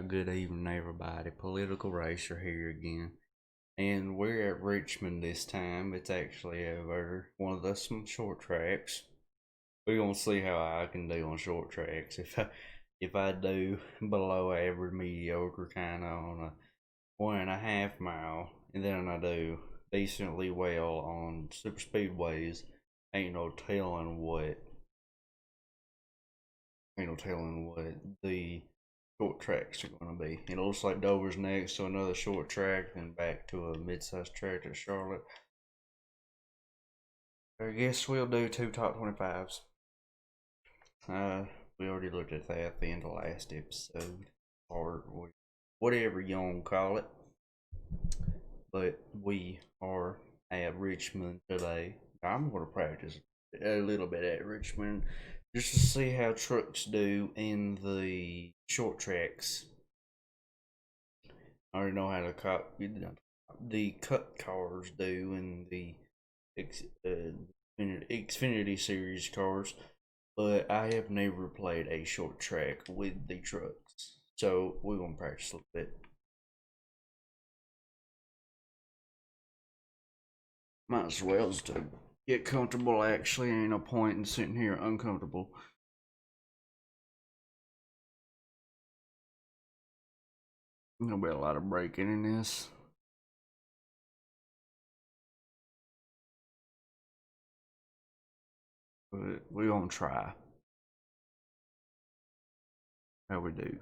Good evening, everybody. Political Racer here again. And we're at Richmond this time. It's actually over one of the some short tracks. We're gonna see how I can do on short tracks. If I do below average, mediocre kind of on a 1.5 mile, and then I do decently well on super speedways, ain't no telling what the short tracks are going to be. It looks like Dover's next to another short track, then back to a mid-sized track at Charlotte. I guess we'll do two top 25s. We already looked at that at the end of last episode, or whatever you want to call it. But we are at Richmond today. I'm going to practice a little bit at Richmond just to see how trucks do in the short tracks. I already know how the cut cars do in the Xfinity Series cars, but I have never played a short track with the trucks, so we're gonna practice a little bit. Might as well just to get comfortable. Actually, ain't no point in sitting here uncomfortable. There'll be a lot of braking in this. But we're gonna try how we do.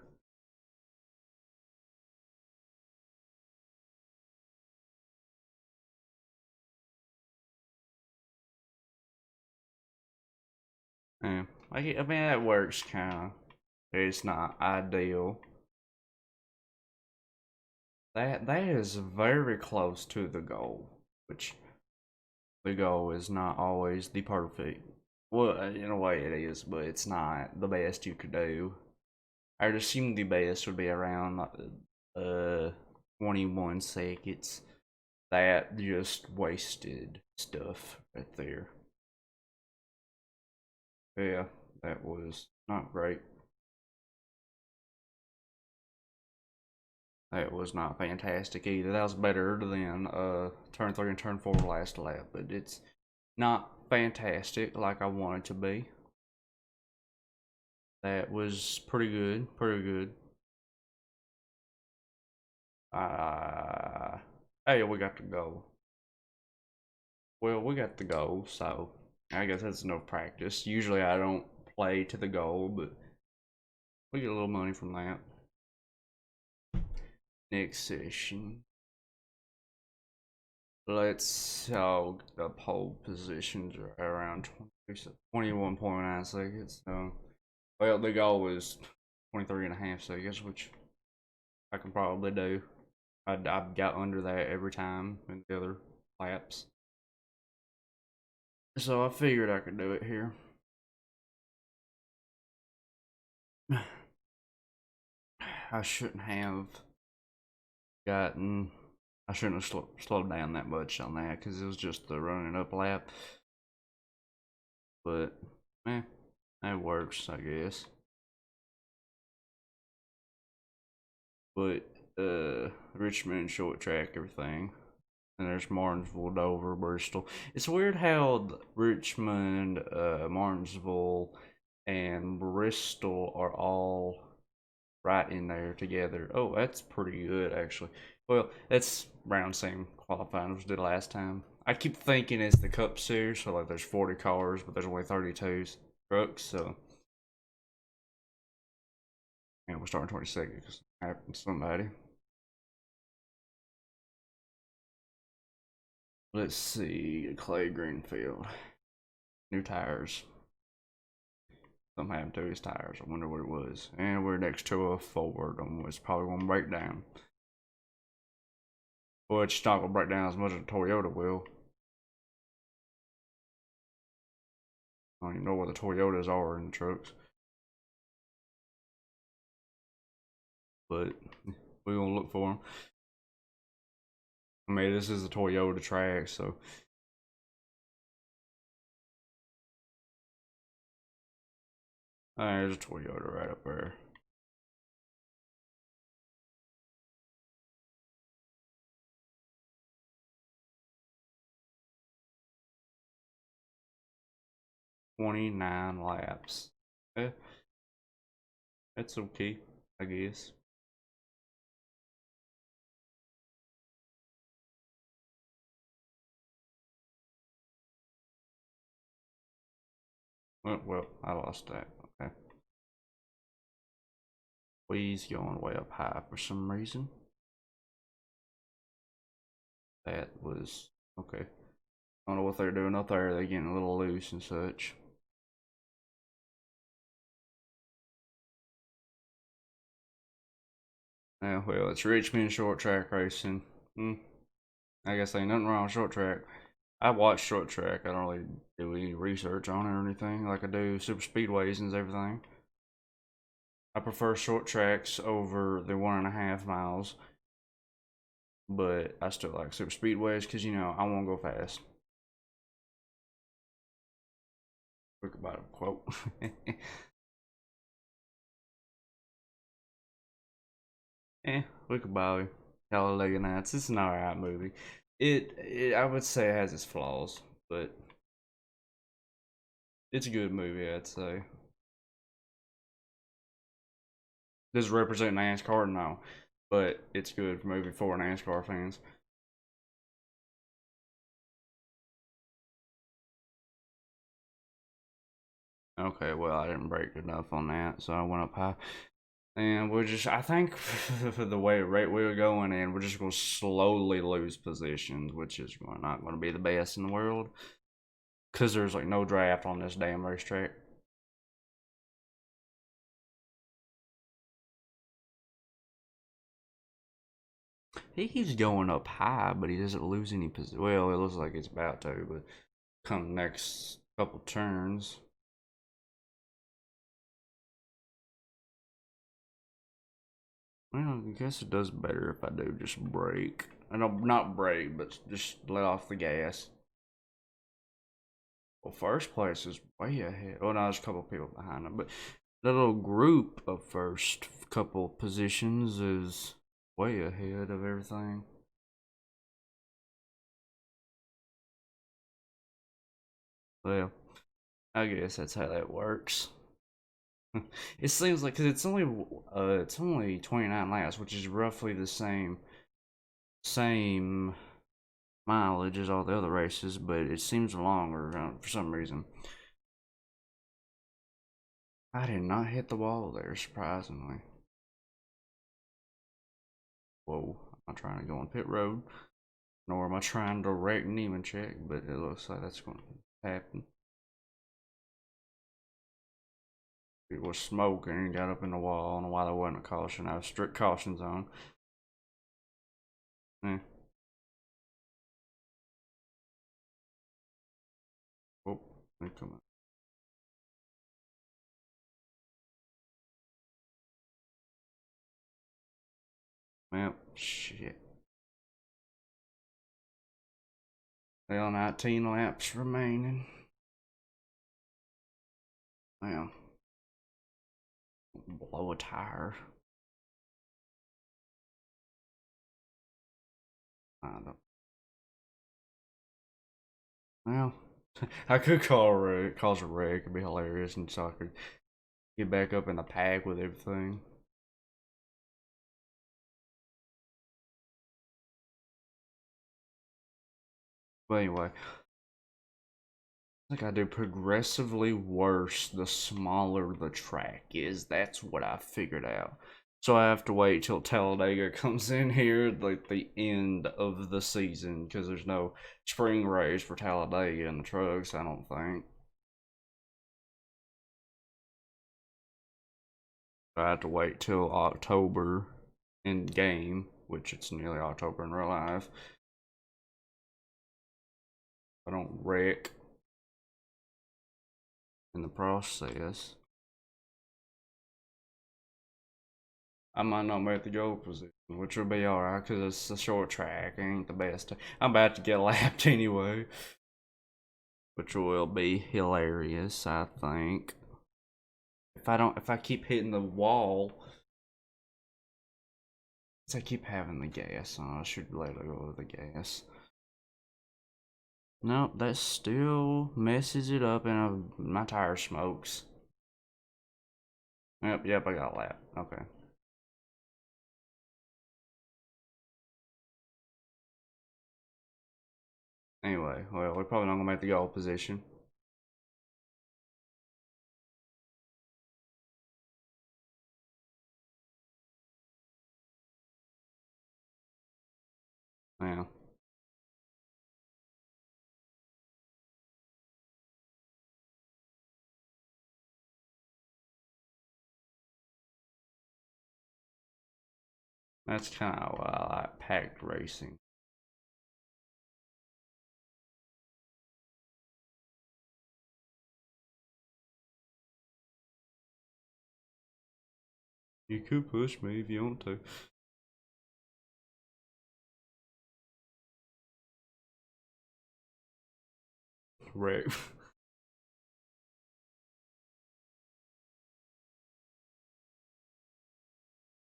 Yeah, I mean that works kinda. It's not ideal. That is very close to the goal, which the goal is not always the perfect. Well, in a way it is, but it's not the best you could do. I'd assume the best would be around 21 seconds. That just wasted stuff right there. Yeah, that was not great. That was not fantastic either. That was better than turn 3 and turn 4 last lap, but it's not fantastic like I want it to be. That was pretty good, pretty good. Hey, we got to go. Well, we got the goal, so I guess that's enough practice. Usually I don't play to the goal, but we get a little money from that. Next session. Let's the pole positions are around 21.9 seconds. So, well, the goal was 23.5 seconds, which I can probably do. I've got under that every time in the other laps. So I figured I could do it here. I shouldn't have gotten. I shouldn't have slowed down that much on that because it was just the running up lap. But, that works, I guess. But, Richmond short track everything. And there's Martinsville, Dover, Bristol. It's weird how Richmond, Martinsville, and Bristol are all right in there together. Oh, that's pretty good, actually. Well, that's around the same qualifying as we did last time. I keep thinking it's the Cup Series, so like there's 40 cars, but there's only 32 trucks, so. And we're starting 22nd because it happened to somebody. Let's see, Clay Greenfield. New tires. Something happened to his tires. I wonder what it was. And we're next to a Ford. It's probably going to break down. Well, it's not going to break down as much as a Toyota will. I don't even know what the Toyotas are in the trucks. But we're going to look for them. I mean, this is a Toyota track, so. There's a Toyota right up there. 29 laps. Eh, that's okay, I guess. Well, I lost that. Okay. Please going way up high for some reason. That was okay. I don't know what they're doing up there. They're getting a little loose and such. Yeah, well, it's Richmond short track racing. Hmm. I guess ain't nothing wrong with short track. I watch short track. I don't really do any research on it or anything like I do super speedways and everything. I prefer short tracks over the 1.5 miles, but I still like super speedways because I want to go fast. Quick about a quote. Look about it. Talladega Nights. It's an alright movie. I would say it has its flaws, but it's a good movie. I'd say. Does it represent NASCAR? No, but it's a good movie for NASCAR fans. Okay, well I didn't break enough on that, so I went up high. And I think for the way rate we're going in, we're just going to slowly lose positions, which is not going to be the best in the world. Because there's like no draft on this damn racetrack. He keeps going up high, but he doesn't lose any position. Well, it looks like it's about to, but come next couple turns. Well, I guess it does better if I do just brake. I know, not brake, but just let off the gas. Well, first place is way ahead. Oh, no, there's a couple people behind him, but the little group of first couple positions is way ahead of everything. Well, I guess that's how that works. It seems like because it's only 29 laps, which is roughly the same mileage as all the other races, but it seems longer for some reason. I did not hit the wall there, surprisingly. Whoa, I'm not trying to go on pit road, nor am I trying to wreck Neiman check, but it looks like that's going to happen. It was smoking and got up in the wall. I don't know why there wasn't a caution. I was strict caution zone. Eh. Oh, come on. Well, shit. Well, 19 laps remaining. Well, blow a tire. I don't. Well, I could cause a wreck. It'd be hilarious, and so I could get back up in the pack with everything. But anyway, I think I do progressively worse the smaller the track is. That's what I figured out. So I have to wait till Talladega comes in here, like the end of the season, because there's no spring race for Talladega in the trucks, I don't think. I have to wait till October in game, which it's nearly October in real life. I don't wreck in the process. I might not make the goal position, which will be alright because it's a short track. It ain't the best. I'm about to get lapped anyway, which will be hilarious, I think. If I keep hitting the wall, I keep having the gas on. I should let go of the gas. Nope, that still messes it up and my tire smokes. Yep, I got a lap. Okay. Anyway, well, we're probably not gonna make the goal position. Yeah. That's kind of why I like packed racing. You could push me if you want to. Wreck.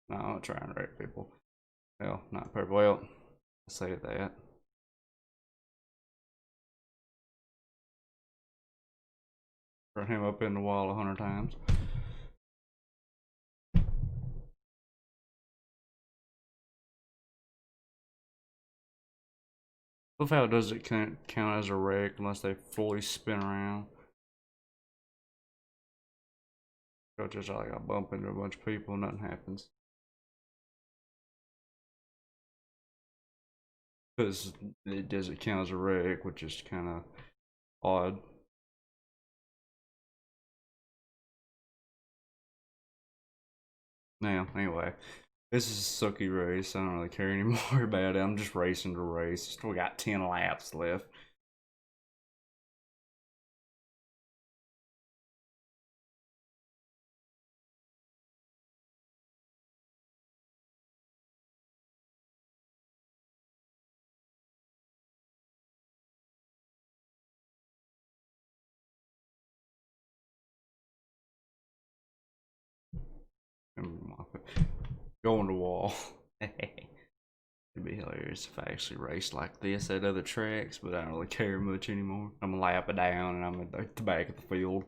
No, I'm not trying to wreck people. Well, not perfect. Well, I say that. Run him up in the wall 100 times. Love how it doesn't count as a wreck unless they fully spin around. So just like I bump into a bunch of people, nothing happens. Because it doesn't count as a wreck, which is kind of odd. Now, anyway, this is a sucky race. I don't really care anymore about it. I'm just racing to race. Still got 10 laps left. Going to wall. It'd be hilarious if I actually raced like this at other tracks, but I don't really care much anymore. I'm gonna lap it down and I'm at the back of the field.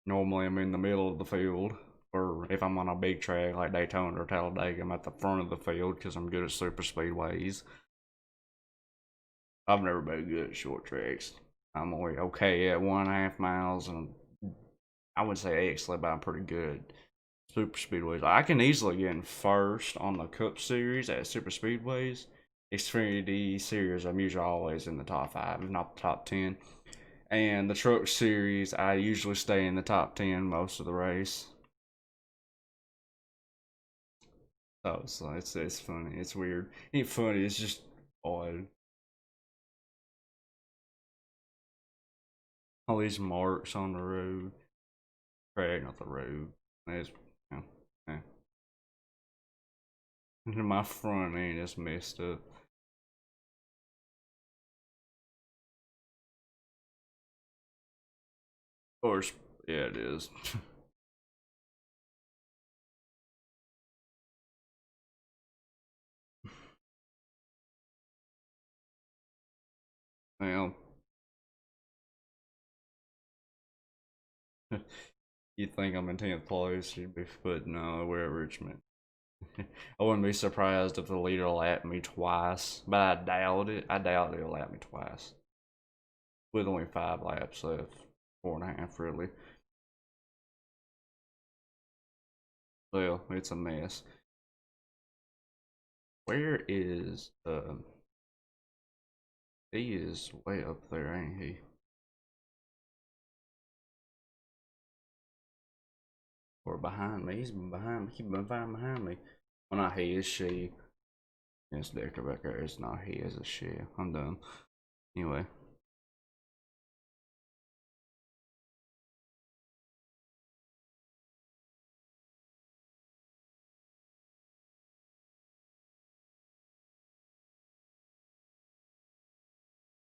Normally I'm in the middle of the field, or if I'm on a big track like Daytona or Talladega, I'm at the front of the field because I'm good at super speedways. I've never been good at short tracks. I'm only okay at 1.5 miles, and I would say excellent, but I'm pretty good. Super speedways. I can easily get in first on the Cup Series at super speedways. Xfinity Series, I'm usually always in the top five, if not the top 10. And the Truck Series, I usually stay in the top 10 most of the race. So it's funny. It's weird. It ain't funny. It's just odd. All these marks on the road. Track, not the road. It's, you know, eh. My front end is messed up. Of course, yeah, it is. Well, you think I'm in 10th place, you'd be, but no, we're at Richmond. I wouldn't be surprised if the leader lapped me twice, but I doubt it. I doubt he'll lap me twice. With only 5 laps left. 4.5, really. Well, it's a mess. Where is, he is way up there, ain't he? Or behind me. He's been behind me. He's been behind me. Well, not he, it's she. It's Decker back there. It's not he, it's a she. I'm done. Anyway.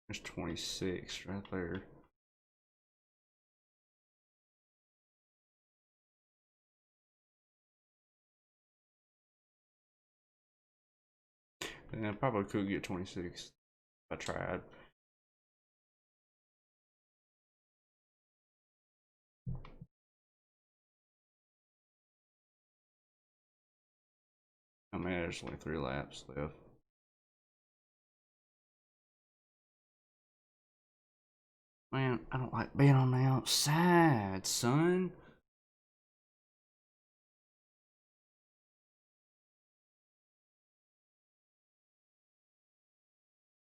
There's 26 right there. And I probably could get 26 if I tried. I mean, there's only 3 laps left. Man, I don't like being on the outside, son.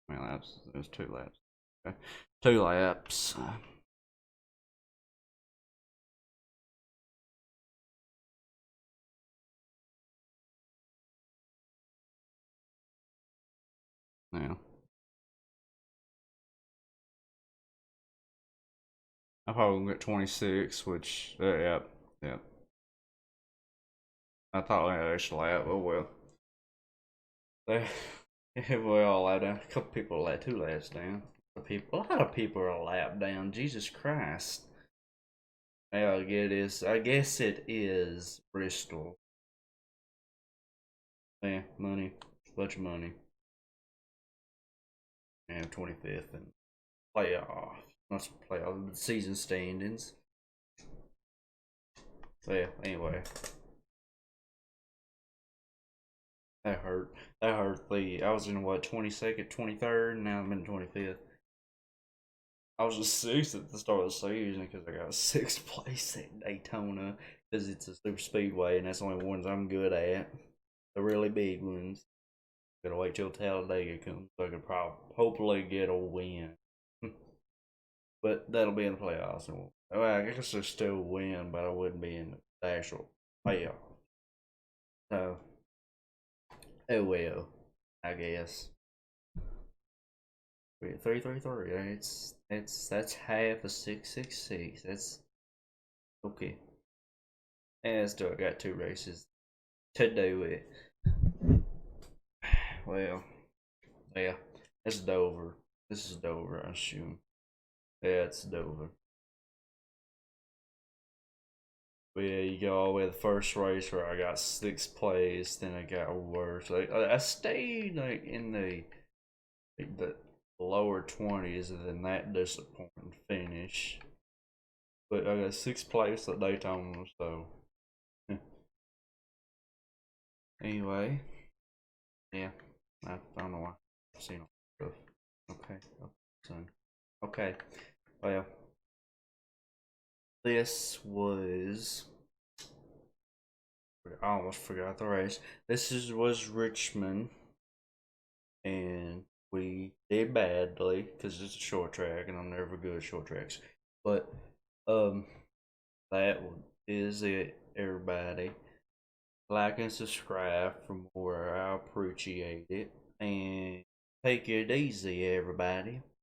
How many laps? There's 2 laps. Okay. 2 laps. Yeah. I probably gonna get 26, which, yep, yep. I thought I had an extra lap. Oh well. They, we all lap down. A couple people lap 2 laps down. A lot of people are a lap down. Jesus Christ. Yeah, I guess it is Bristol. Yeah, money, bunch of money. And 25th and playoff, not playoff, but season standings. So yeah, anyway, that hurt. That hurt. I was in what 22nd, 23rd, now I'm in 25th. I was just 6th at the start of the season because I got 6th place at Daytona because it's a super speedway and that's the only ones I'm good at. The really big ones. Gotta wait till Talladega comes so I can probably hopefully get a win. But that'll be in the playoffs. And well, I guess I still win, but I wouldn't be in the actual playoff. So, oh well, I guess. 333. That's half of 666. That's okay. And still got 2 races to do it. Well, yeah, it's Dover. This is Dover, I assume. Yeah, it's Dover. But yeah, you go all the way to the first race where I got 6th place, then I got worse. I stayed like in the lower 20s, and then that disappointing finish. But I got 6th place at Daytona, so anyway, yeah, I don't know why I've seen all stuff. Okay, so okay, well, this was I almost forgot the race. Was Richmond, and we did badly because it's a short track, and I'm never good at short tracks. But um, that is it, everybody. Like and subscribe for more. I appreciate it, and take it easy, everybody.